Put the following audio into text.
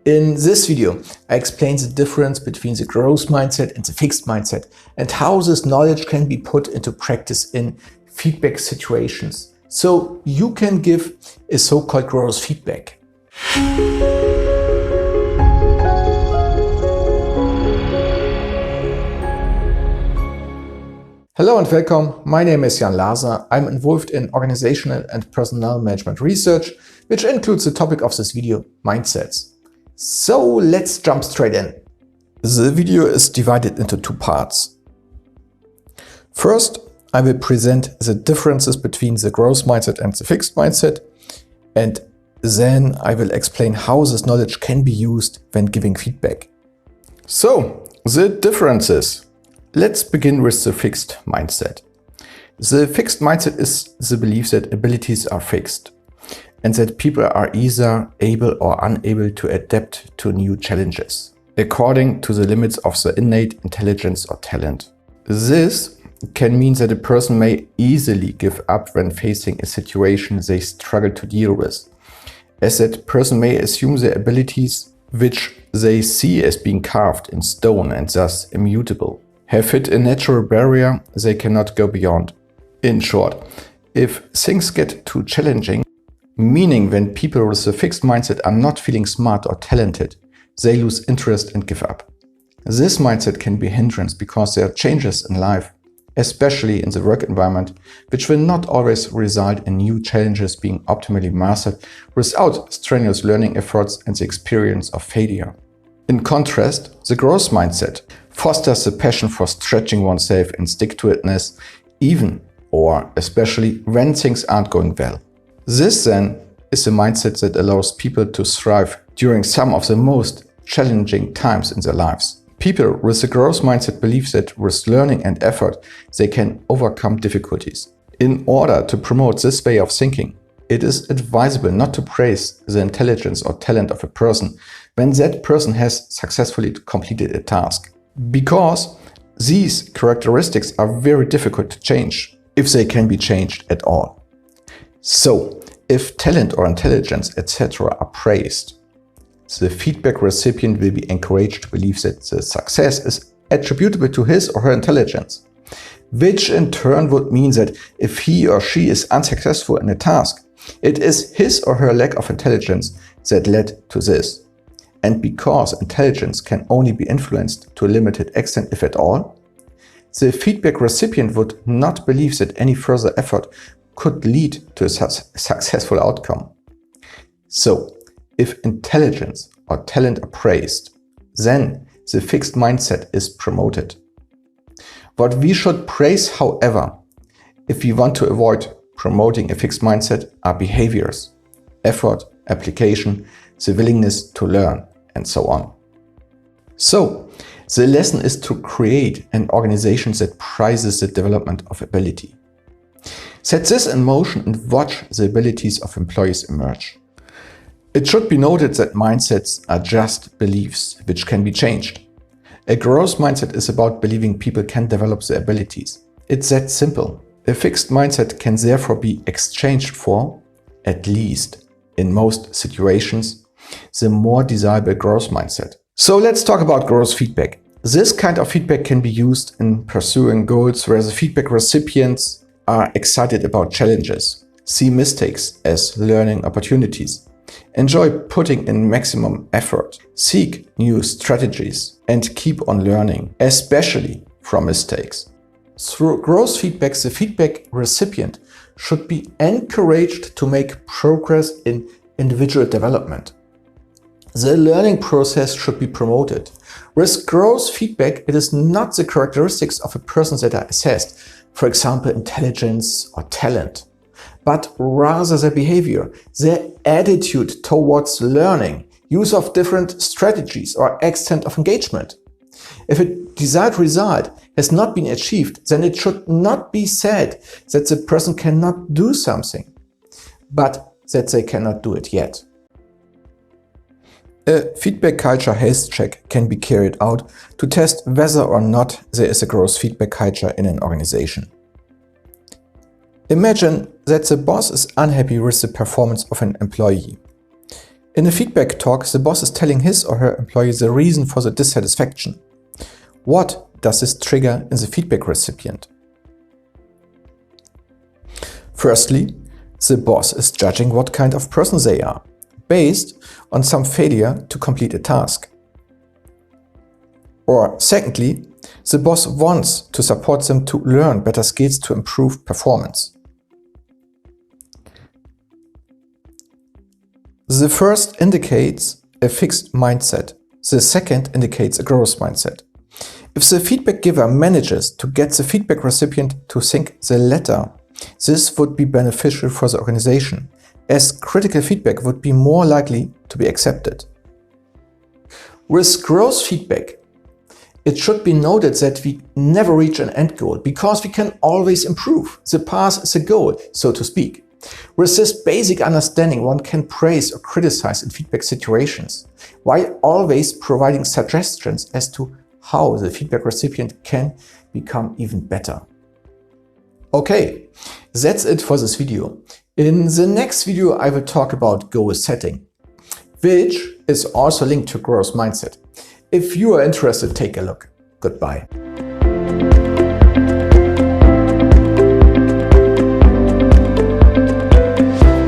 In this video, I explain the difference between the growth mindset and the fixed mindset and how this knowledge can be put into practice in feedback situations, so you can give a so-called growth feedback. Hello and welcome. My name is Jan Laser. I'm involved in organizational and personnel management research, which includes the topic of this video, mindsets. So let's jump straight in. The video is divided into two parts. First, I will present the differences between the growth mindset and the fixed mindset, and then I will explain how this knowledge can be used when giving feedback. So, the differences. Let's begin with the fixed mindset. The fixed mindset is the belief that abilities are fixed and that people are either able or unable to adapt to new challenges, according to the limits of their innate intelligence or talent. This can mean that a person may easily give up when facing a situation they struggle to deal with, as that person may assume their abilities, which they see as being carved in stone and thus immutable, have hit a natural barrier they cannot go beyond. In short, if things get too challenging, meaning when people with a fixed mindset are not feeling smart or talented, they lose interest and give up. This mindset can be a hindrance because there are changes in life, especially in the work environment, which will not always result in new challenges being optimally mastered without strenuous learning efforts and the experience of failure. In contrast, the growth mindset fosters the passion for stretching oneself and stick-to-itness, even or especially when things aren't going well. This then is a mindset that allows people to thrive during some of the most challenging times in their lives. People with a growth mindset believe that with learning and effort, they can overcome difficulties. In order to promote this way of thinking, it is advisable not to praise the intelligence or talent of a person when that person has successfully completed a task, because these characteristics are very difficult to change, if they can be changed at all. So, if talent or intelligence, etc. are praised, the feedback recipient will be encouraged to believe that the success is attributable to his or her intelligence, which in turn would mean that if he or she is unsuccessful in a task, it is his or her lack of intelligence that led to this. And because intelligence can only be influenced to a limited extent, if at all, the feedback recipient would not believe that any further effort could lead to a successful outcome. So, if intelligence or talent are praised, then the fixed mindset is promoted. What we should praise, however, if we want to avoid promoting a fixed mindset, are behaviors, effort, application, the willingness to learn, and so on. So, the lesson is to create an organization that prizes the development of ability. Set this in motion and watch the abilities of employees emerge. It should be noted that mindsets are just beliefs which can be changed. A growth mindset is about believing people can develop their abilities. It's that simple. A fixed mindset can therefore be exchanged for, at least in most situations, the more desirable growth mindset. So let's talk about growth feedback. This kind of feedback can be used in pursuing goals where the feedback recipients are excited about challenges, see mistakes as learning opportunities, enjoy putting in maximum effort, seek new strategies, and keep on learning, especially from mistakes. Through growth feedback, the feedback recipient should be encouraged to make progress in individual development. The learning process should be promoted. With growth feedback, it is not the characteristics of a person that are assessed, for example, intelligence or talent, but rather their behavior, their attitude towards learning, use of different strategies or extent of engagement. If a desired result has not been achieved, then it should not be said that the person cannot do something, but that they cannot do it yet. A feedback culture health check can be carried out to test whether or not there is a growth feedback culture in an organization. Imagine that the boss is unhappy with the performance of an employee. In a feedback talk, the boss is telling his or her employee the reason for the dissatisfaction. What does this trigger in the feedback recipient? Firstly, the boss is judging what kind of person they are, based on some failure to complete a task. Or secondly, the boss wants to support them to learn better skills to improve performance. The first indicates a fixed mindset. The second indicates a growth mindset. If the feedback giver manages to get the feedback recipient to think the latter, this would be beneficial for the organization, as critical feedback would be more likely to be accepted. With growth feedback, it should be noted that we never reach an end goal because we can always improve. The path is a goal, so to speak. With this basic understanding, one can praise or criticize in feedback situations, while always providing suggestions as to how the feedback recipient can become even better. Okay, that's it for this video. In the next video, I will talk about goal setting, which is also linked to growth mindset. If you are interested, take a look. Goodbye.